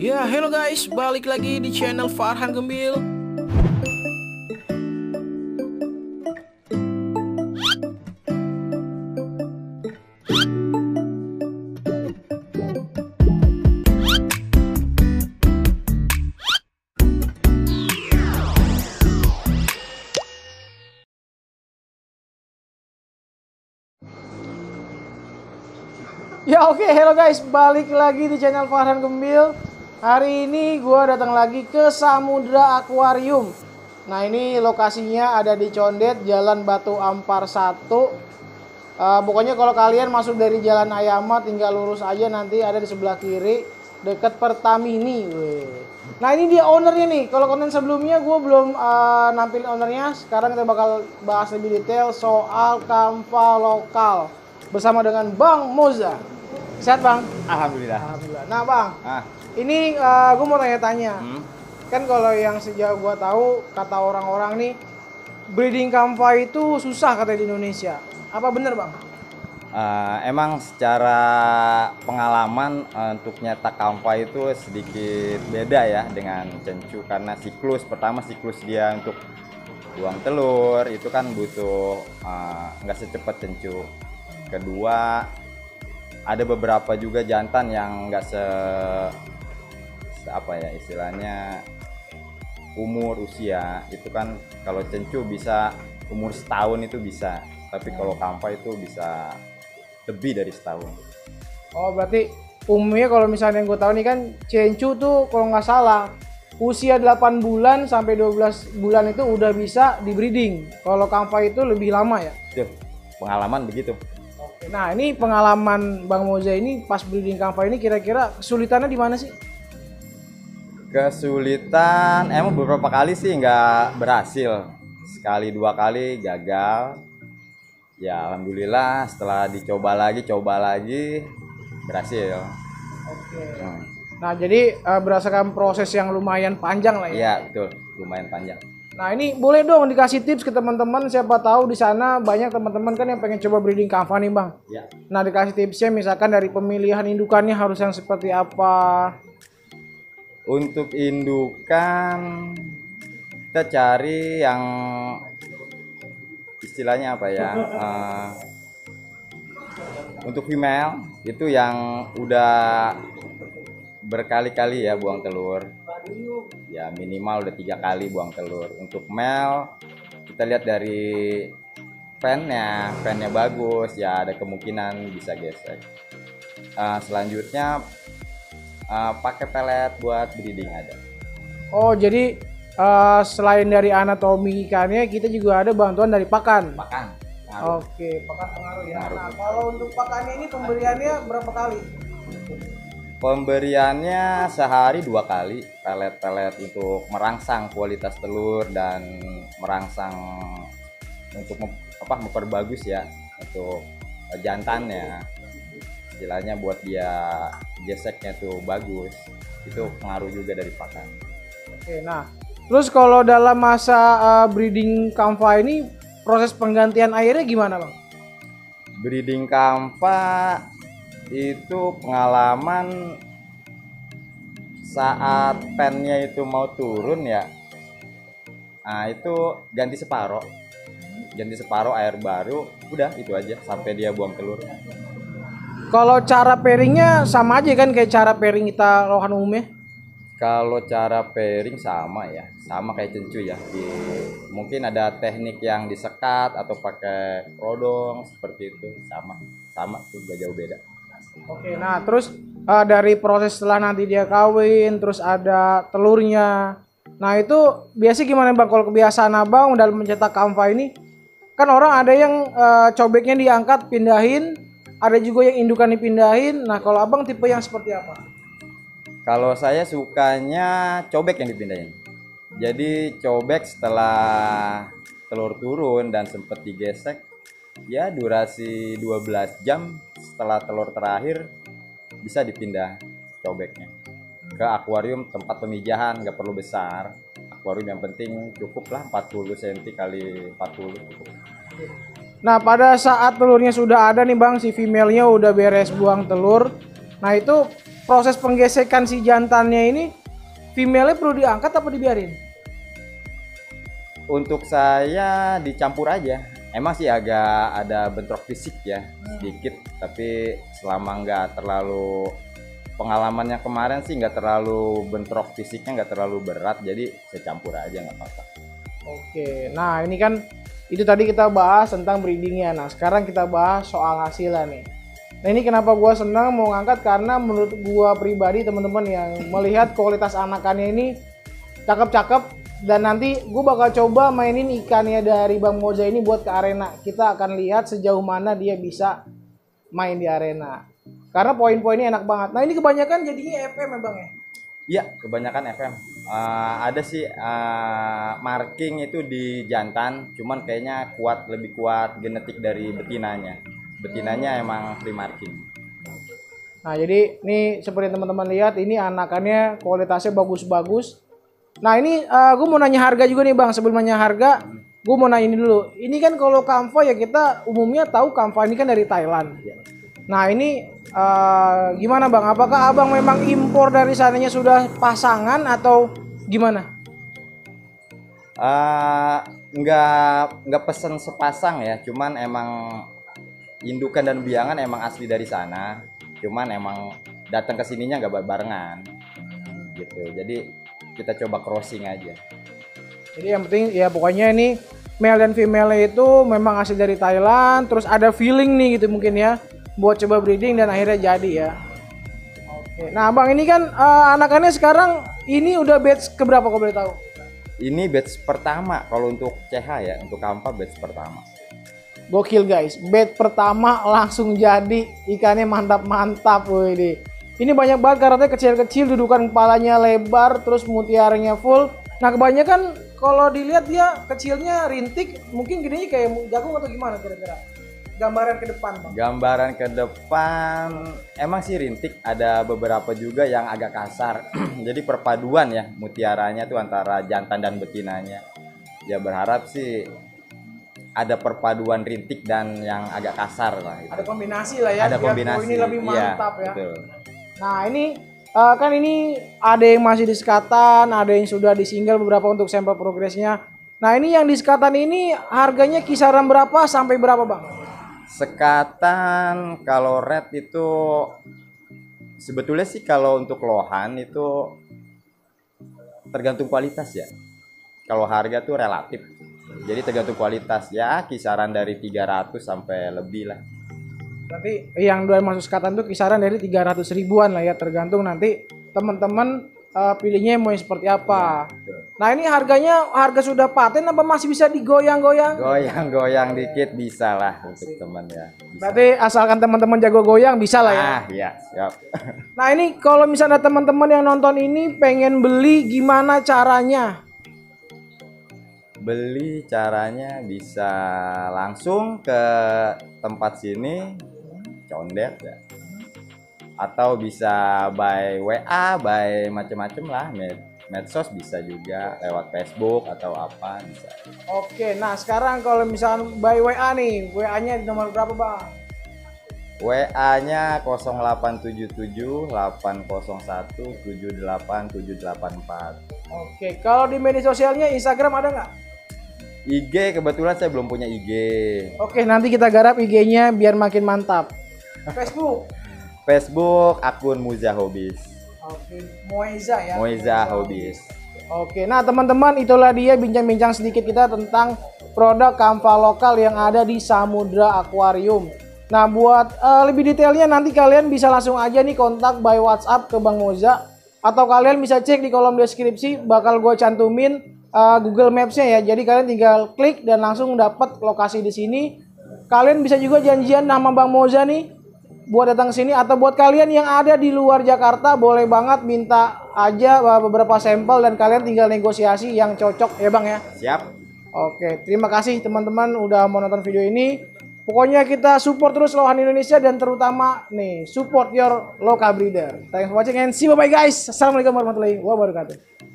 Ya, hello guys, balik lagi di channel Farhan Gembil. Ya oke, hello guys, balik lagi di channel Farhan Gembil. Hari ini gue datang lagi ke Samudra Aquarium. Nah ini lokasinya ada di Condet, Jalan Batu Ampar 1. Pokoknya kalau kalian masuk dari Jalan Ayamat tinggal lurus aja, nanti ada di sebelah kiri deket Pertamini. Nah ini dia ownernya nih. Kalau konten sebelumnya gue belum nampilin ownernya. Sekarang kita bakal bahas lebih detail soal kampa lokal bersama dengan Bang Moza. Sehat Bang? Alhamdulillah. Alhamdulillah. Nah Bang, ini gue mau tanya-tanya. Kan kalau yang sejauh gue tahu, kata orang-orang nih, breeding kampa itu susah katanya di Indonesia. Apa bener Bang? Emang secara pengalaman untuk nyetak kampa itu sedikit beda ya dengan cencu, karena siklus dia untuk buang telur itu kan butuh nggak secepat cencu. Kedua, ada beberapa juga jantan yang nggak apa ya istilahnya usia itu kan. Kalau cencu bisa umur setahun itu bisa, tapi kalau kampa itu bisa lebih dari setahun. Oh berarti umumnya kalau misalnya yang gue tahu nih kan, cencu tuh kalau nggak salah usia 8 bulan sampai 12 bulan itu udah bisa di breeding. Kalau kampa itu lebih lama ya? Tuh, pengalaman begitu. Nah ini pengalaman Bang Moza ini pas breeding kampa ini, kira-kira kesulitannya di mana sih? Kesulitan emang beberapa kali sih nggak berhasil, sekali dua kali gagal. Ya alhamdulillah setelah coba lagi berhasil. Oke. Nah jadi berdasarkan proses yang lumayan panjang lah ya? Iya betul, lumayan panjang. Nah ini boleh dong dikasih tips ke teman-teman, siapa tahu di sana banyak teman-teman kan yang pengen coba breeding kampa nih Bang. Ya. Nah dikasih tipsnya misalkan dari pemilihan indukannya harus yang seperti apa? Untuk indukan kita cari yang istilahnya apa ya, untuk female itu yang udah berkali-kali ya buang telur, ya minimal udah 3 kali buang telur. Untuk male kita lihat dari fannya bagus ya, ada kemungkinan bisa gesek. Selanjutnya pakai pelet buat breeding ada. Oh jadi selain dari anatomi ikannya, kita juga ada bantuan dari pakan. Oke, pakan pengaruh ya. Nah kalau untuk pakannya ini pemberiannya berapa kali? Pemberiannya sehari 2 kali pelet untuk merangsang kualitas telur dan merangsang untuk memperbagus ya untuk jantannya, istilahnya buat dia geseknya tuh bagus. Itu pengaruh juga dari pakan. Oke, nah terus kalau dalam masa breeding kampa ini proses penggantian airnya gimana Bang? Breeding kampa itu pengalaman saat pennya itu mau turun ya, nah itu ganti separoh air baru, udah itu aja sampai dia buang telur. Kalau cara pairingnya sama aja kan kayak cara pairing kita lohan umumnya? Kalau cara pairing sama ya, sama kayak cencu ya. Mungkin ada teknik yang disekat atau pakai rodong seperti itu, sama tuh gak jauh beda. Oke, nah terus dari proses setelah nanti dia kawin, terus ada telurnya. Nah itu biasanya gimana Bang kalau kebiasaan Abang dalam mencetak kampa ini? Kan orang ada yang cobeknya diangkat pindahin, ada juga yang indukan dipindahin. Nah kalau Abang tipe yang seperti apa? Kalau saya sukanya cobek yang dipindahin. Jadi cobek setelah telur turun dan sempat digesek, ya durasi 12 jam setelah telur terakhir bisa dipindah cobeknya ke akuarium tempat pemijahan. Nggak perlu besar, akuarium yang penting cukup lah 40 cm kali 40 cukup. Nah pada saat telurnya sudah ada nih Bang, si female-nya udah beres buang telur. Nah itu proses penggesekan si jantannya ini, female-nya perlu diangkat apa dibiarin? Untuk saya dicampur aja. Emang sih agak ada bentrok fisik ya sedikit, tapi selama nggak terlalu, pengalamannya kemarin sih nggak terlalu bentrok fisiknya, nggak terlalu berat, jadi saya campur aja nggak apa-apa. Oke, nah ini kan itu tadi kita bahas tentang breedingnya. Nah sekarang kita bahas soal hasilnya nih. Nah ini kenapa gue senang mau ngangkat, karena menurut gue pribadi teman-teman yang melihat kualitas anakannya ini cakep-cakep. Dan nanti gue bakal coba mainin ikannya dari Bang Moza ini buat ke arena. Kita akan lihat sejauh mana dia bisa main di arena. Karena poin-poinnya enak banget. Nah ini kebanyakan jadinya FM ya Bang ya? Iya, kebanyakan FM. Ada sih marking itu di jantan, cuman kayaknya lebih kuat genetik dari betinanya. Betinanya emang free marking. Nah jadi ini seperti teman-teman lihat, ini anakannya kualitasnya bagus-bagus. Nah ini gue mau nanya harga juga nih Bang. Sebelum nanya harga, gue mau nanya ini dulu. Ini kan kalau kamfa ya kita umumnya tahu kamfa ini kan dari Thailand. Nah ini gimana Bang? Apakah Abang memang impor dari sananya sudah pasangan atau gimana? Nggak pesen sepasang ya. Cuman emang indukan dan biangan emang asli dari sana. Cuman emang datang ke sininya nggak barengan gitu. Jadi kita coba crossing aja. Jadi yang penting ya pokoknya ini male dan female itu memang asli dari Thailand, terus ada feeling nih gitu mungkin ya buat coba breeding dan akhirnya jadi ya. Oke. Nah Bang ini kan anakannya sekarang ini udah batch keberapa kalau boleh tahu? Ini batch pertama kalau untuk CH ya, untuk kampa batch pertama. Gokil guys, batch pertama langsung jadi, ikannya mantap-mantap wih. Ini banyak banget karatnya kecil-kecil, dudukan kepalanya lebar, terus mutiaranya full. Nah kebanyakan kalau dilihat dia kecilnya rintik, mungkin gedenya kayak jagung atau gimana kira-kira? Gambaran ke depan Bang. Gambaran ke depan, emang sih rintik, ada beberapa juga yang agak kasar. Jadi perpaduan ya mutiaranya tuh antara jantan dan betinanya. Ya berharap sih ada perpaduan rintik dan yang agak kasar lah. Gitu. Ada kombinasi lah ya. Ada kombinasi. Ini lebih mantap ya. Betul. Nah ini kan ini ada yang masih di sekatan, ada yang sudah di single beberapa untuk sampel progresnya. Nah ini yang di sekatan ini harganya kisaran berapa sampai berapa Bang? Sekatan kalau red itu sebetulnya sih kalau untuk lohan itu tergantung kualitas ya. Kalau harga tuh relatif. Jadi tergantung kualitas ya, kisaran dari 300 sampai lebih lah. Berarti yang udah masuk sekatan tuh kisaran dari 300 ribuan lah ya, tergantung nanti teman-teman pilihnya mau seperti apa. Ya, nah ini harga sudah paten apa masih bisa digoyang-goyang? Goyang-goyang dikit bisa lah untuk teman ya. Bisa. Berarti asalkan teman-teman jago goyang bisa lah ya? Iya siap. Nah ini kalau misalnya teman-teman yang nonton ini pengen beli gimana caranya? Beli caranya bisa langsung ke tempat sini condet ya, atau bisa by WA, by macem-macem lah, medsos bisa juga, lewat Facebook atau apa bisa. Oke, nah sekarang kalau misalnya by WA nih, WA-nya di nomor berapa Bang? WA-nya 0877 801 78784. Oke, kalau di media sosialnya Instagram ada nggak? IG kebetulan saya belum punya IG. Oke, nanti kita garap IG-nya biar makin mantap. Facebook akun Moza Hobbies. Oke, Moza ya. Moza Hobbies. Oke, nah teman-teman itulah dia bincang-bincang sedikit kita tentang produk kamfa lokal yang ada di Samudra Aquarium. Nah buat lebih detailnya nanti kalian bisa langsung aja nih kontak by WhatsApp ke Bang Moza, atau kalian bisa cek di kolom deskripsi, bakal gue cantumin Google Maps-nya ya. Jadi kalian tinggal klik dan langsung dapat lokasi di sini. Kalian bisa juga janjian nama Bang Moza nih buat datang ke sini, atau buat kalian yang ada di luar Jakarta boleh banget minta aja beberapa sampel dan kalian tinggal negosiasi yang cocok ya Bang ya. Siap. Oke, terima kasih teman-teman udah mau nonton video ini. Pokoknya kita support terus lohan Indonesia dan terutama nih support your local breeder. Thanks for watching and see you, bye guys. Assalamualaikum warahmatullahi wabarakatuh.